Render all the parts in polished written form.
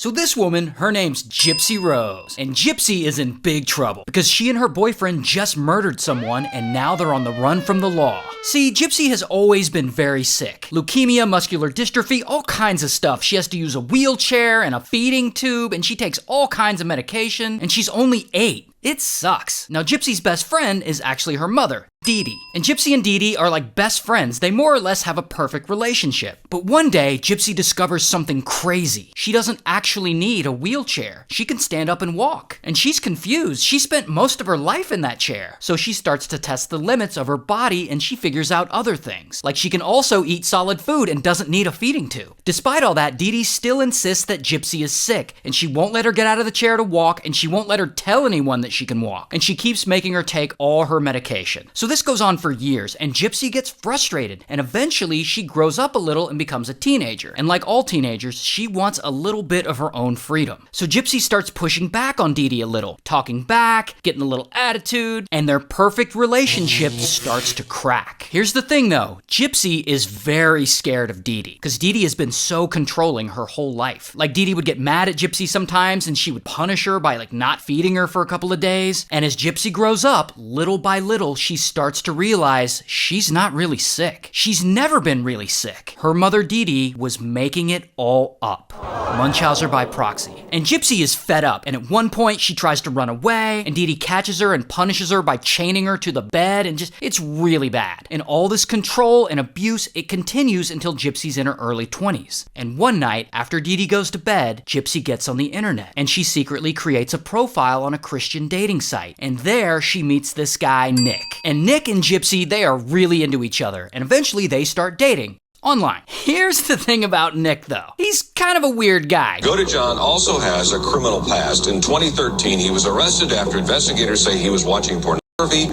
So this woman, her name's Gypsy Rose, and Gypsy is in big trouble because she and her boyfriend just murdered someone and now they're on the run from the law. See, Gypsy has always been very sick. Leukemia, muscular dystrophy, all kinds of stuff. She has to use a wheelchair and a feeding tube, and she takes all kinds of medication, and she's only 8. It sucks. Now, Gypsy's best friend is actually her mother, Dee Dee. And Gypsy and Dee Dee are like best friends. They more or less have a perfect relationship. But one day, Gypsy discovers something crazy. She doesn't actually need a wheelchair. She can stand up and walk. And she's confused. She spent most of her life in that chair. So she starts to test the limits of her body and she figures out other things. Like she can also eat solid food and doesn't need a feeding tube. Despite all that, Dee Dee still insists that Gypsy is sick and she won't let her get out of the chair to walk and she won't let her tell anyone that she can walk. And she keeps making her take all her medication. So this goes on for years, and Gypsy gets frustrated, and eventually she grows up a little and becomes a teenager. And like all teenagers, she wants a little bit of her own freedom. So Gypsy starts pushing back on Dee Dee a little, talking back, getting a little attitude, and their perfect relationship starts to crack. Here's the thing though, Gypsy is very scared of Dee Dee, because Dee Dee has been so controlling her whole life. Like Dee Dee would get mad at Gypsy sometimes, and she would punish her by like not feeding her for a couple of days. And as Gypsy grows up, little by little, she starts to realize she's not really sick. She's never been really sick. Her mother Dee Dee was making it all up. Munchausen by proxy. And Gypsy is fed up, and at one point she tries to run away, and Dee Dee catches her and punishes her by chaining her to the bed, and it's really bad. And all this control and abuse, it continues until Gypsy's in her early 20s. And one night, after Dee Dee goes to bed, Gypsy gets on the internet, and she secretly creates a profile on a Christian dating site. And there she meets this guy, Nick. And Nick and Gypsy, they are really into each other, and eventually they start dating. Online. Here's the thing about Nick, though. He's kind of a weird guy. John also has a criminal past. In 2013, he was arrested after investigators say he was watching pornography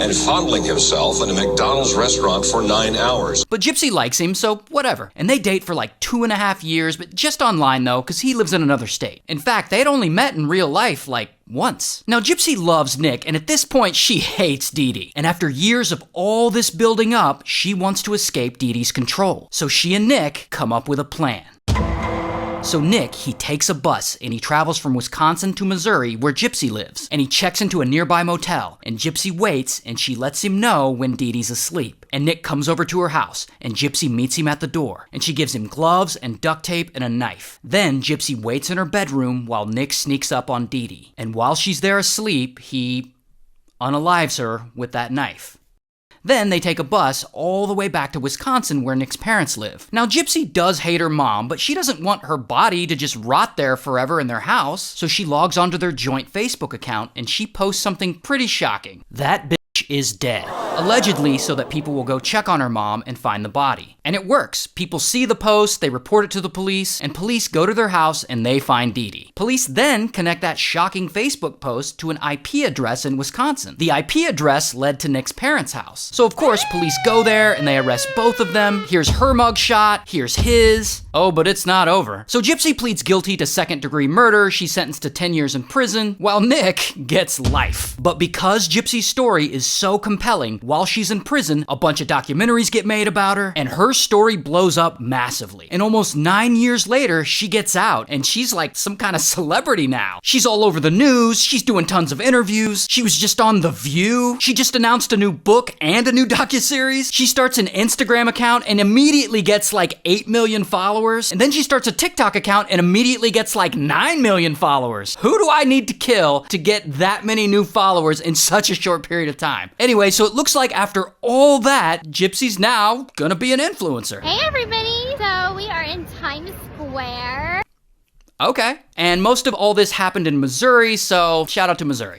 and fondling himself in a McDonald's restaurant for 9 hours. But Gypsy likes him, so whatever. And they date for like 2.5 years, but just online though, because he lives in another state. In fact, they had only met in real life like once. Now, Gypsy loves Nick, and at this point, she hates Dee Dee. And after years of all this building up, she wants to escape Dee Dee's control. So she and Nick come up with a plan. So Nick, he takes a bus and he travels from Wisconsin to Missouri where Gypsy lives. And he checks into a nearby motel, and Gypsy waits and she lets him know when Dee Dee's asleep. And Nick comes over to her house and Gypsy meets him at the door. And she gives him gloves and duct tape and a knife. Then Gypsy waits in her bedroom while Nick sneaks up on Dee Dee. And while she's there asleep, he unalives her with that knife. Then they take a bus all the way back to Wisconsin where Nick's parents live. Now, Gypsy does hate her mom, but she doesn't want her body to just rot there forever in their house. So she logs onto their joint Facebook account and she posts something pretty shocking. That bitch is dead. Allegedly so that people will go check on her mom and find the body. And it works. People see the post, they report it to the police, and police go to their house and they find Dee Dee. Police then connect that shocking Facebook post to an IP address in Wisconsin. The IP address led to Nick's parents' house. So of course, police go there and they arrest both of them. Here's her mugshot, here's his. Oh, but it's not over. So Gypsy pleads guilty to second-degree murder. She's sentenced to 10 years in prison, while Nick gets life. But because Gypsy's story is so compelling, while she's in prison, a bunch of documentaries get made about her, and her story blows up massively. And almost 9 years later, she gets out, and she's like some kind of celebrity now. She's all over the news, she's doing tons of interviews, she was just on The View, she just announced a new book and a new docuseries, she starts an Instagram account and immediately gets like 8 million followers, and then she starts a TikTok account and immediately gets like 9 million followers. Who do I need to kill to get that many new followers in such a short period of time? Anyway, so it looks like after all that, Gypsy's now gonna be an influencer. Hey everybody! So we are in Times Square. Okay. And most of all this happened in Missouri, so shout out to Missouri.